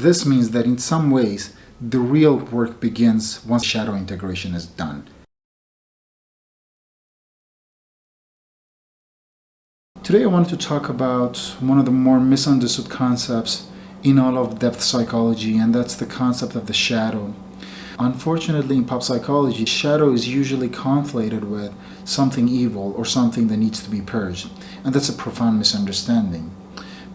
This means that in some ways, the real work begins once shadow integration is done. Today I want to talk about one of the more misunderstood concepts in all of depth psychology, and that's the concept of the shadow. Unfortunately, in pop psychology, shadow is usually conflated with something evil or something that needs to be purged, and that's a profound misunderstanding.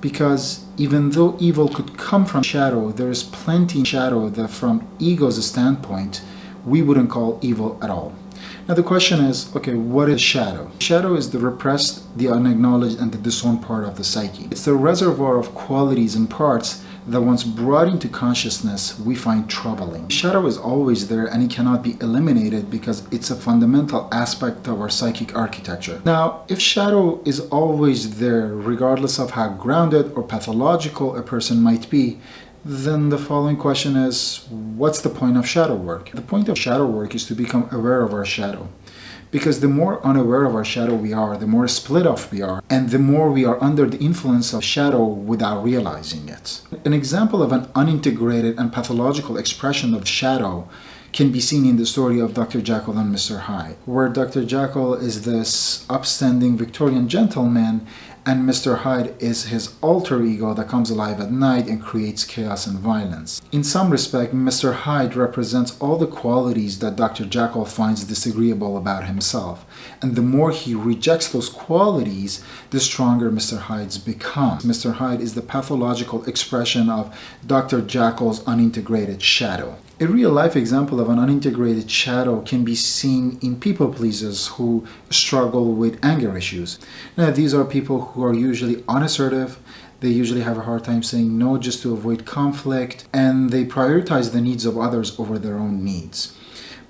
Because even though evil could come from shadow, there is plenty in shadow that from ego's standpoint, we wouldn't call evil at all. Now the question is, okay, what is shadow? Shadow is the repressed, the unacknowledged, and the disowned part of the psyche. It's the reservoir of qualities and parts that once brought into consciousness, we find troubling. Shadow is always there and it cannot be eliminated because it's a fundamental aspect of our psychic architecture. Now, if shadow is always there, regardless of how grounded or pathological a person might be, then the following question is, what's the point of shadow work? The point of shadow work is to become aware of our shadow. Because the more unaware of our shadow we are, the more split off we are, and the more we are under the influence of shadow without realizing it. An example of an unintegrated and pathological expression of shadow can be seen in the story of Dr. Jekyll and Mr. Hyde, where Dr. Jekyll is this upstanding Victorian gentleman and Mr. Hyde is his alter ego that comes alive at night and creates chaos and violence. In some respect, Mr. Hyde represents all the qualities that Dr. Jekyll finds disagreeable about himself. And the more he rejects those qualities, the stronger Mr. Hyde's becomes. Mr. Hyde is the pathological expression of Dr. Jekyll's unintegrated shadow. A real-life example of an unintegrated shadow can be seen in people pleasers who struggle with anger issues. Now, these are people who are usually unassertive, they usually have a hard time saying no just to avoid conflict, and they prioritize the needs of others over their own needs.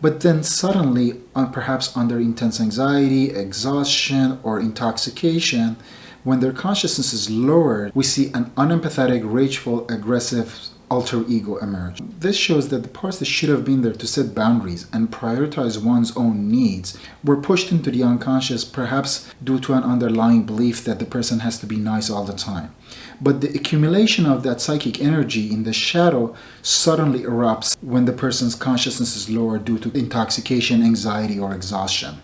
But then suddenly, perhaps under intense anxiety, exhaustion, or intoxication, when their consciousness is lowered, we see an unempathetic, rageful, aggressive alter ego emerge. This shows that the parts that should have been there to set boundaries and prioritize one's own needs were pushed into the unconscious, perhaps due to an underlying belief that the person has to be nice all the time. But the accumulation of that psychic energy in the shadow suddenly erupts when the person's consciousness is lowered due to intoxication, anxiety, or exhaustion.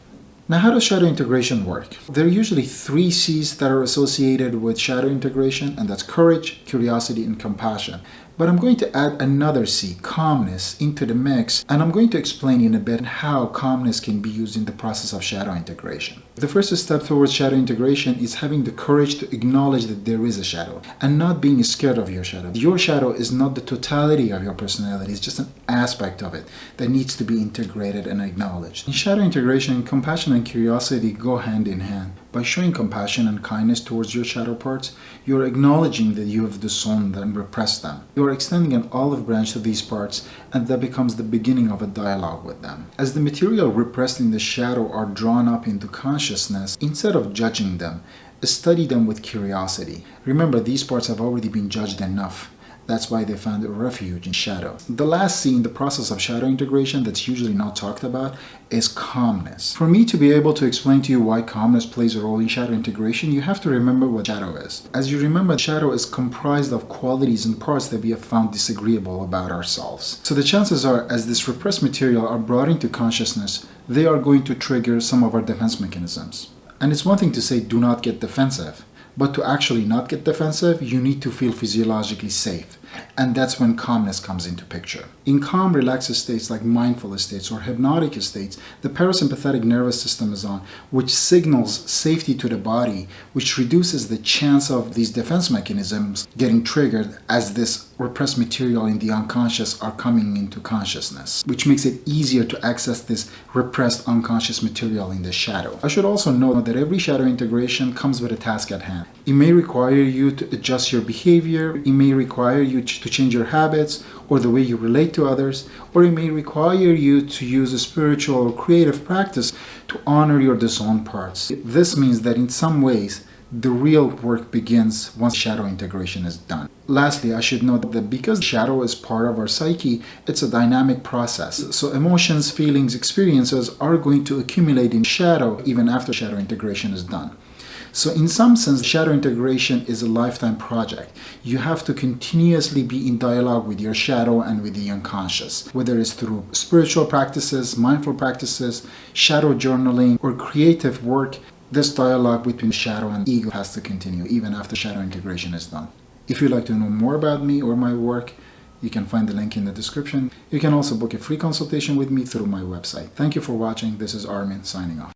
Now, how does shadow integration work? There are usually 3 C's that are associated with shadow integration, and that's courage, curiosity, and compassion. But I'm going to add another C, calmness, into the mix, and I'm going to explain in a bit how calmness can be used in the process of shadow integration. The first step towards shadow integration is having the courage to acknowledge that there is a shadow and not being scared of your shadow. Your shadow is not the totality of your personality, it's just an aspect of it that needs to be integrated and acknowledged. In shadow integration, compassion and curiosity go hand in hand. By showing compassion and kindness towards your shadow parts, you're acknowledging that you have disowned and repressed them. You are extending an olive branch to these parts, and that becomes the beginning of a dialogue with them. As the material repressed in the shadow are drawn up into consciousness, instead of judging them, study them with curiosity. Remember, these parts have already been judged enough. That's why they found a refuge in shadow. The last C in the process of shadow integration that's usually not talked about is calmness. For me to be able to explain to you why calmness plays a role in shadow integration, you have to remember what shadow is. As you remember, shadow is comprised of qualities and parts that we have found disagreeable about ourselves. So the chances are, as this repressed material are brought into consciousness, they are going to trigger some of our defense mechanisms. And it's one thing to say, do not get defensive. But to actually not get defensive, you need to feel physiologically safe. And that's when calmness comes into picture. In calm, relaxed states like mindful states or hypnotic states, the parasympathetic nervous system is on, which signals safety to the body, which reduces the chance of these defense mechanisms getting triggered as this repressed material in the unconscious are coming into consciousness, which makes it easier to access this repressed unconscious material in the shadow. I should also note that every shadow integration comes with a task at hand. It may require you to adjust your behavior, it may require you to change your habits or the way you relate to others, or it may require you to use a spiritual or creative practice to honor your disowned parts. This means that in some ways, the real work begins once shadow integration is done. Lastly, I should note that because shadow is part of our psyche, it's a dynamic process. So emotions, feelings, experiences are going to accumulate in shadow even after shadow integration is done. So in some sense, shadow integration is a lifetime project. You have to continuously be in dialogue with your shadow and with the unconscious, whether it's through spiritual practices, mindful practices, shadow journaling, or creative work. This dialogue between shadow and ego has to continue even after shadow integration is done. If you'd like to know more about me or my work, you can find the link in the description. You can also book a free consultation with me through my website. Thank you for watching. This is Armin signing off.